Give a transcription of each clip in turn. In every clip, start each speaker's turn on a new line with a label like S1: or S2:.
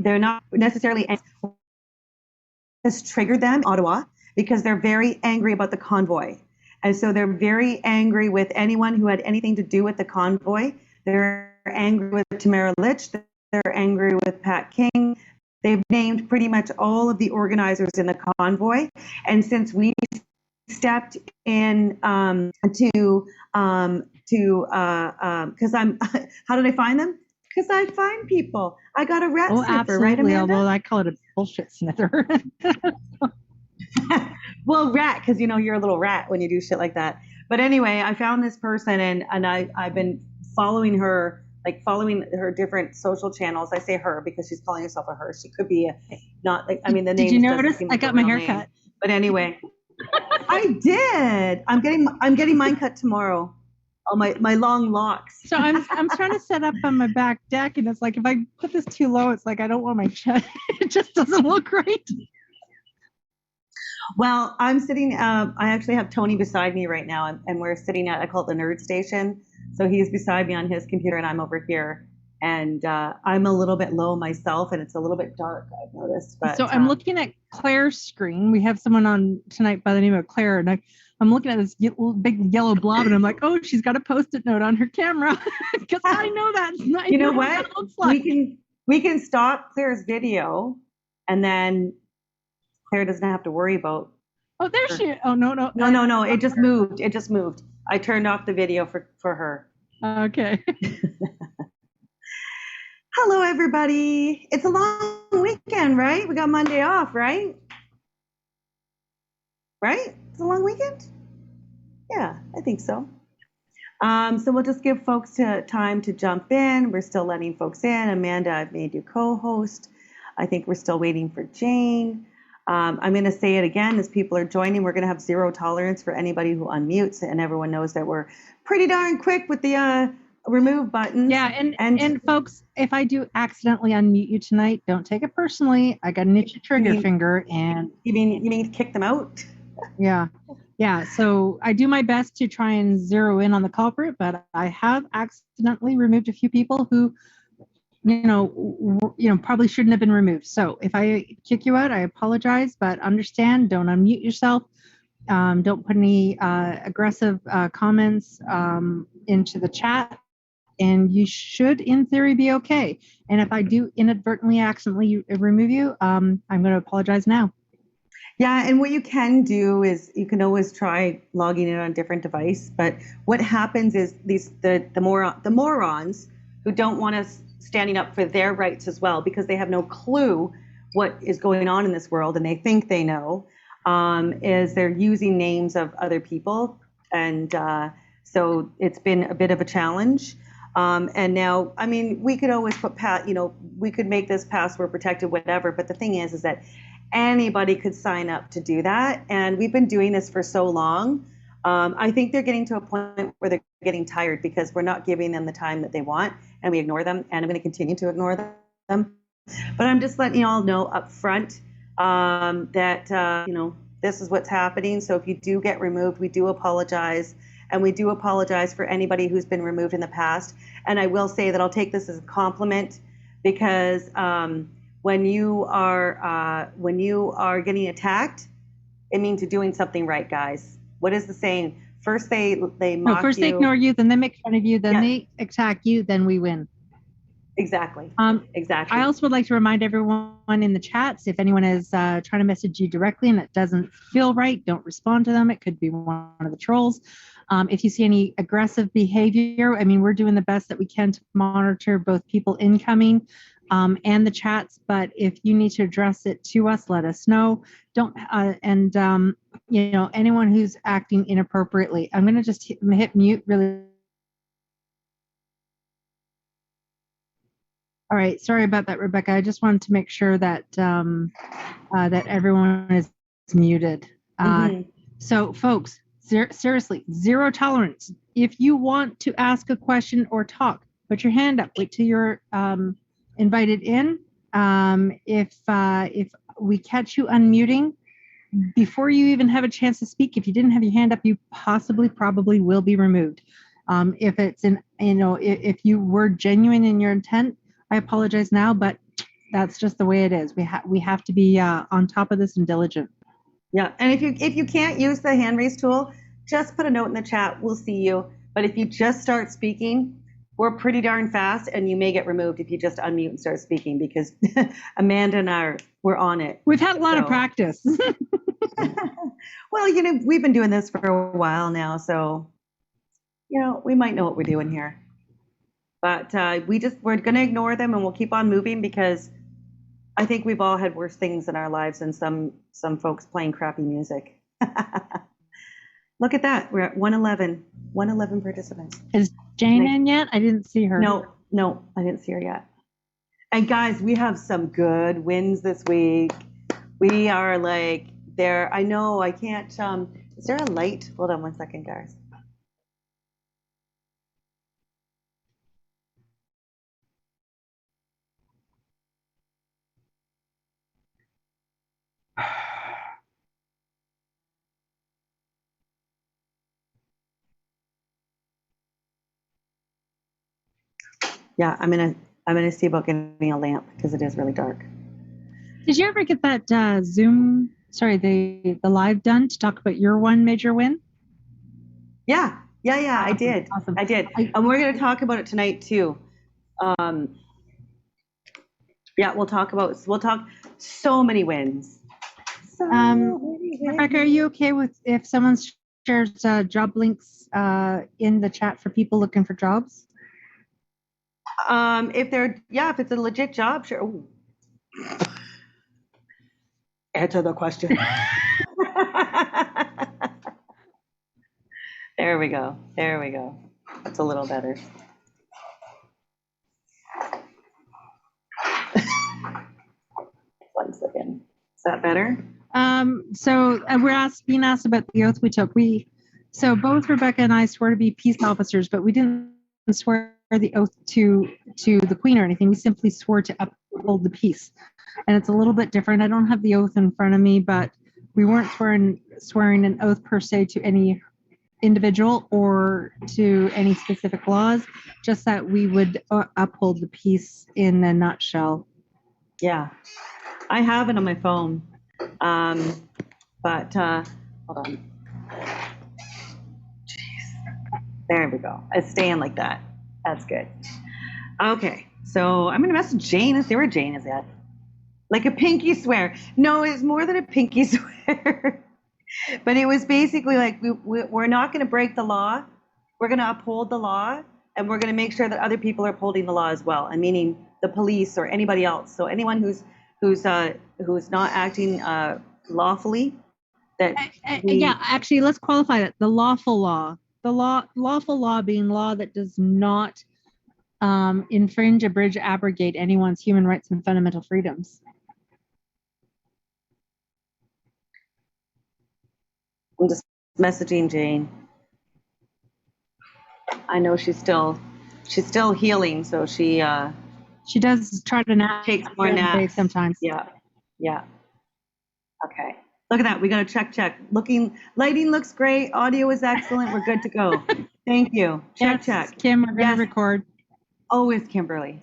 S1: they're not necessarily has triggered them in Ottawa because they're very angry about the convoy. And so they're very angry with anyone who had anything to do with the convoy. They're angry with Tamara Litch. They're angry with Pat King. They've named pretty much all of the organizers in the convoy. And since we stepped in because I'm, how did I find them? Because I find people. I got a rat sniffer,
S2: absolutely,
S1: right, Amanda?
S2: Although I call it a bullshit sniffer.
S1: Well, rat, because you know you're a little rat when you do shit like that. But anyway, I found this person and I've been following her, like following her different social channels. I say her because she's calling herself a her. She could be not like, I mean, the name.
S2: Did you notice I got my hair cut?
S1: But anyway, I did. I'm getting mine cut tomorrow. Oh, my long locks.
S2: So I'm trying to set up on my back deck, and it's like if I put this too low, it's like I don't want my chest. It just doesn't look great.
S1: Well, I'm sitting. I actually have Tony beside me right now, and we're sitting at, I call it the nerd station. So he's beside me on his computer, and I'm over here. And I'm a little bit low myself, and it's a little bit dark, I've noticed. But
S2: so I'm looking at Claire's screen. We have someone on tonight by the name of Claire, and I'm looking at this big yellow blob, and I'm like, oh, she's got a Post-it note on her camera because I know that's not.
S1: You know what? Like. We can stop Claire's video, and then Claire doesn't have to worry about.
S2: Oh, there she. Oh no.
S1: It just moved. I turned off the video for her.
S2: Okay.
S1: Hello, everybody. It's a long weekend, right? We got Monday off, right? Right? It's a long weekend? Yeah, I think so. So we'll just give folks time to jump in. We're still letting folks in. Amanda, I've made you co-host. I think we're still waiting for Jane. I'm going to say it again as people are joining. We're going to have zero tolerance for anybody who unmutes, and everyone knows that we're pretty darn quick with the remove button.
S2: Yeah, and folks, if I do accidentally unmute you tonight, don't take it personally. I got an itchy trigger finger, and
S1: you mean kick them out?
S2: Yeah. So I do my best to try and zero in on the culprit, but I have accidentally removed a few people who, probably shouldn't have been removed. So if I kick you out, I apologize, but understand, don't unmute yourself. Don't put any aggressive comments into the chat, and you should, in theory, be okay. And if I do inadvertently, accidentally remove you, I'm going to apologize now.
S1: Yeah, and what you can do is you can always try logging in on a different device. But what happens is the morons who don't want us standing up for their rights as well, because they have no clue what is going on in this world, and they think they know, is they're using names of other people, and so it's been a bit of a challenge. And now, I mean, we could always put we could make this password protected, whatever. But the thing is that anybody could sign up to do that. And we've been doing this for so long. I think they're getting to a point where they're getting tired because we're not giving them the time that they want, and we ignore them. And I'm going to continue to ignore them. But I'm just letting you all know up front that, this is what's happening. So if you do get removed, we do apologize. And we do apologize for anybody who's been removed in the past. And I will say that I'll take this as a compliment, because when you are getting attacked, it means you're doing something right, guys. What is the saying? First they mock you.
S2: First they ignore you, then they make fun of you, then they attack you, then we win.
S1: Exactly. Exactly.
S2: I also would like to remind everyone in the chats, if anyone is trying to message you directly and it doesn't feel right, don't respond to them. It could be one of the trolls. If you see any aggressive behavior, I mean, we're doing the best that we can to monitor both people incoming and the chats. But if you need to address it to us, let us know. Don't anyone who's acting inappropriately. I'm going to just hit mute really. All right, sorry about that, Rebecca. I just wanted to make sure that that everyone is muted. So, folks, seriously, zero tolerance. If you want to ask a question or talk, put your hand up. Wait till you're invited in. If we catch you unmuting before you even have a chance to speak, if you didn't have your hand up, you probably will be removed. If you were genuine in your intent, I apologize now, but that's just the way it is. We have to be on top of this and diligent.
S1: Yeah, and if you can't use the hand raise tool, just put a note in the chat. We'll see you. But if you just start speaking, we're pretty darn fast, and you may get removed if you just unmute and start speaking, because Amanda and we're on it.
S2: We've had a lot of practice.
S1: Well, you know, we've been doing this for a while now, so you know, we might know what we're doing here. But we're going to ignore them, and we'll keep on moving, because I think we've all had worse things in our lives than some folks playing crappy music. Look at that. We're at 111 participants.
S2: Is Jane in yet? I didn't see her.
S1: No, I didn't see her yet. And guys, we have some good wins this week. We are like there. I know I can't. Is there a light? Hold on one second, guys. Yeah, I'm gonna see about getting a lamp, because it is really dark.
S2: Did you ever get that the live done to talk about your one major win?
S1: Yeah, I did.
S2: Awesome.
S1: I did. And we're going to talk about it tonight too. Yeah, we'll talk so many wins.
S2: Rebecca, are you okay with if someone shares job links in the chat for people looking for jobs?
S1: If it's a legit job, sure. Ooh. Answer the question. There we go. That's a little better. One second. Is that better?
S2: So we're being asked about the oath we took. So both Rebecca and I swore to be peace officers, but we didn't swear the oath to the Queen or anything. We simply swore to uphold the peace. And it's a little bit different. I don't have the oath in front of me, but we weren't swearing an oath per se to any individual or to any specific laws, just that we would uphold the peace in a nutshell.
S1: Yeah, I have it on my phone, but hold on. Jeez. There we go. It's staying like that. That's good. Okay, so I'm gonna message Jane and see where Jane is at. Like a pinky swear. No, it's more than a pinky swear. But it was basically like we're not going to break the law. We're going to uphold the law, and we're going to make sure that other people are upholding the law as well. And meaning the police or anybody else. So anyone who's not acting lawfully.
S2: Actually, let's qualify that. The lawful law. Lawful law being law that does not infringe, abridge, abrogate anyone's human rights and fundamental freedoms.
S1: I'm just messaging Jane. I know she's still healing, so she
S2: does try to nap.
S1: Takes more naps
S2: sometimes.
S1: Yeah. Okay. Look at that. We got a check. Lighting looks great. Audio is excellent. We're good to go. Thank you. Check.
S2: Kim, we're going to record.
S1: Oh, it's Kimberly.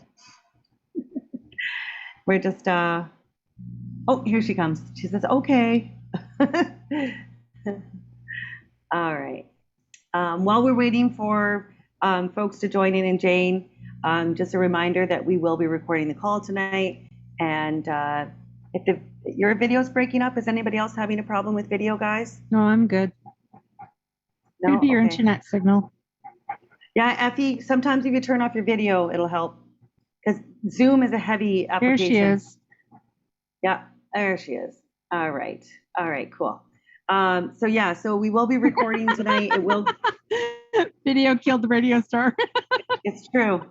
S1: We're just oh, here she comes. She says, okay. All right. While we're waiting for folks to join in, and Jane, just a reminder that we will be recording the call tonight. And if your video's breaking up, is anybody else having a problem with video, guys?
S2: No, I'm good.
S1: No?
S2: Could be your internet signal.
S1: Yeah, Effie, sometimes if you turn off your video, it'll help. Because Zoom is a heavy application.
S2: There she is.
S1: Yeah, there she is. All right, cool. So we will be recording tonight. It will.
S2: Video killed the radio star.
S1: It's true.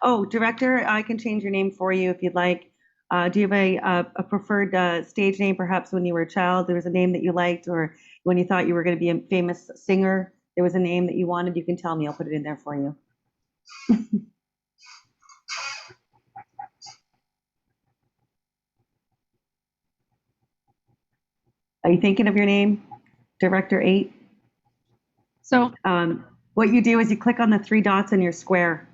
S1: Oh, Director, I can change your name for you if you'd like. Do you have a preferred stage name, perhaps when you were a child? There was a name that you liked, or when you thought you were going to be a famous singer, there was a name that you wanted? You can tell me. I'll put it in there for you. Are you thinking of your name, Director 8?
S2: So
S1: what you do is you click on the 3 dots in your square.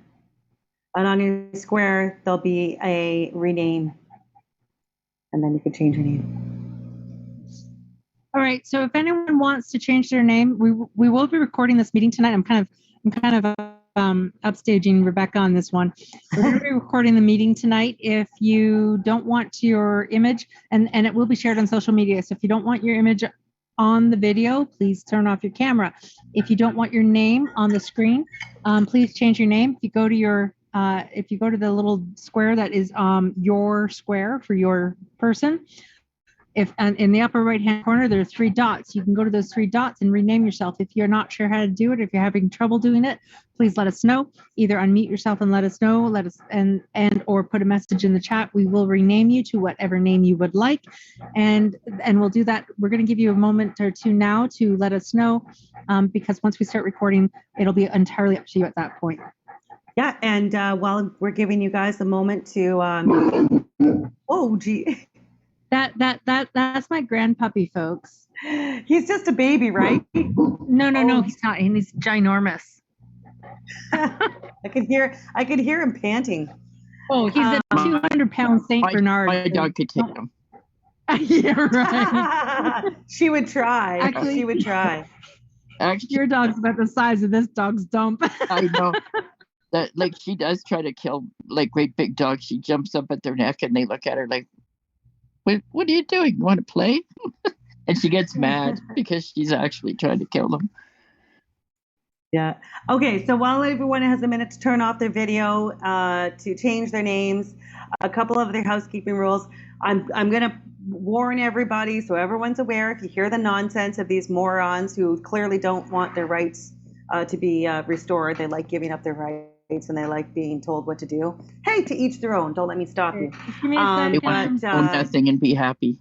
S1: And on your square, there'll be a rename, and then you can change your name.
S2: All right. So if anyone wants to change their name, we will be recording this meeting tonight. I'm kind of upstaging Rebecca on this one. We're going to be recording the meeting tonight. If you don't want your image, and it will be shared on social media. So if you don't want your image on the video, please turn off your camera. If you don't want your name on the screen, please change your name. If you go to the little square that is your square for your person, and in the upper right hand corner there are 3 dots. You can go to those 3 dots and rename yourself. If you're not sure how to do it, if you're having trouble doing it, please let us know. Either unmute yourself and let us know, and or put a message in the chat. We will rename you to whatever name you would like, and we'll do that. We're going to give you a moment or two now to let us know, because once we start recording, it'll be entirely up to you at that point.
S1: Yeah, and while we're giving you guys a moment to oh gee.
S2: That's my grandpuppy, folks.
S1: He's just a baby, right?
S2: No, he's not. He's ginormous.
S1: I could hear him panting.
S2: Oh, he's a 200-pound Saint Bernard.
S3: My dog could take him.
S2: Yeah, right.
S1: She would try.
S2: Actually,
S1: she would try.
S3: Actually,
S2: your dog's about the size of this dog's dump.
S3: I know that, like, she does try to kill like great big dogs. She jumps up at their neck and they look at her like, what are you doing? You want to play? And she gets mad because she's actually trying to kill them.
S1: Yeah. Okay. So while everyone has a minute to turn off their video, to change their names, a couple of their housekeeping rules. I'm going to warn everybody so everyone's aware. If you hear the nonsense of these morons who clearly don't want their rights to be restored, they like giving up their rights and they like being told what to do. Hey, to each their own. Don't let me stop you.
S3: They want to own nothing and be happy.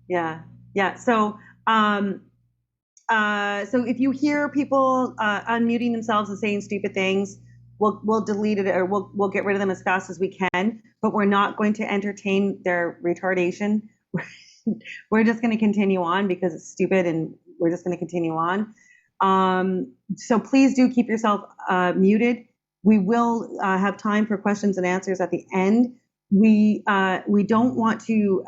S1: Yeah. So, so if you hear people unmuting themselves and saying stupid things, we'll delete it, or we'll get rid of them as fast as we can. But we're not going to entertain their retardation. We're just going to continue on because it's stupid, and we're just going to continue on. So please do keep yourself muted. We will have time for questions and answers at the end. We don't want to.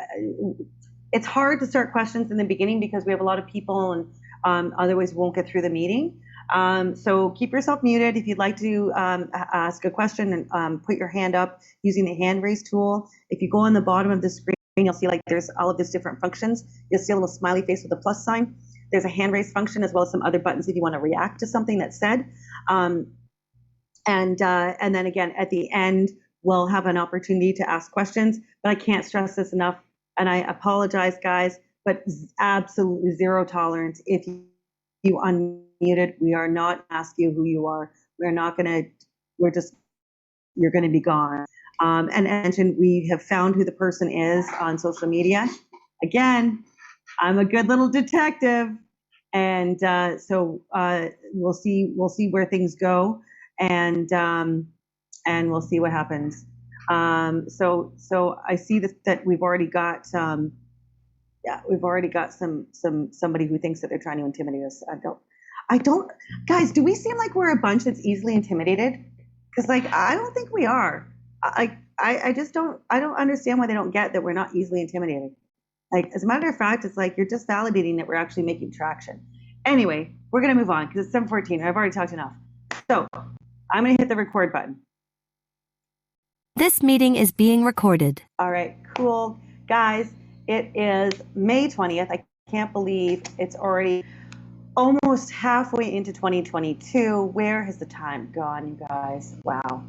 S1: It's hard to start questions in the beginning because we have a lot of people, and otherwise we won't get through the meeting. So keep yourself muted. If you'd like to ask a question, and put your hand up using the hand raise tool. If you go on the bottom of the screen, you'll see like there's all of these different functions. You'll see a little smiley face with a plus sign. There's a hand raise function as well as some other buttons if you want to react to something that's said. And then again, at the end, we'll have an opportunity to ask questions, but I can't stress this enough. And I apologize, guys, but absolutely zero tolerance. If you unmuted, we are not asking you who you are. You're going to be gone. And mentioned, we have found who the person is on social media. Again, I'm a good little detective. And so we'll see where things go, and we'll see what happens. So I see that we've already got somebody who thinks that they're trying to intimidate us. I don't, guys, do we seem like we're a bunch that's easily intimidated? Because like I don't think we are. I just don't understand why they don't get that we're not easily intimidated. Like, as a matter of fact, it's like you're just validating that we're actually making traction. Anyway, we're going to move on because it's 7:14. I've already talked enough. So I'm going to hit the record button.
S4: This meeting is being recorded.
S1: All right, cool. Guys, it is May 20th. I can't believe it's already almost halfway into 2022. Where has the time gone, you guys? Wow.